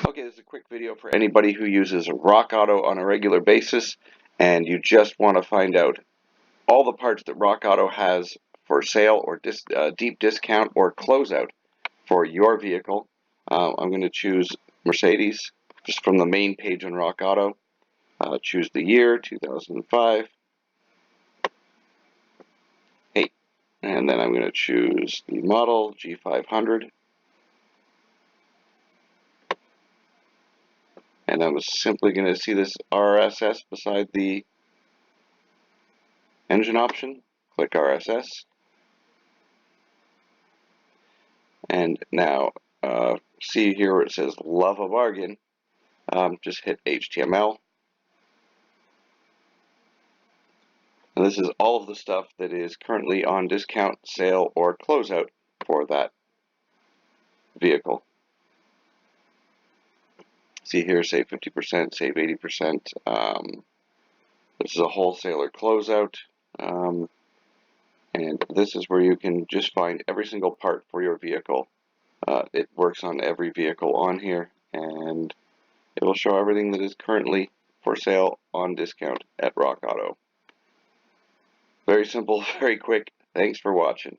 Okay, this is a quick video for anybody who uses Rockauto on a regular basis and you just want to find out all the parts that Rockauto has for sale or deep discount or closeout for your vehicle. I'm going to choose Mercedes just from the main page on Rockauto. Choose the year, 2005. Hey, and then I'm going to choose the model, G500. And I'm simply going to see this RSS beside the engine option. Click RSS. And now see here where it says love a bargain. Just hit HTML. And this is all of the stuff that is currently on discount, sale, or closeout for that vehicle. See here, save 50%, save 80%. This is a wholesaler closeout. And this is where you can just find every single part for your vehicle. It works on every vehicle on here, and it will show everything that is currently for sale on discount at Rockauto. Very simple, very quick. Thanks for watching.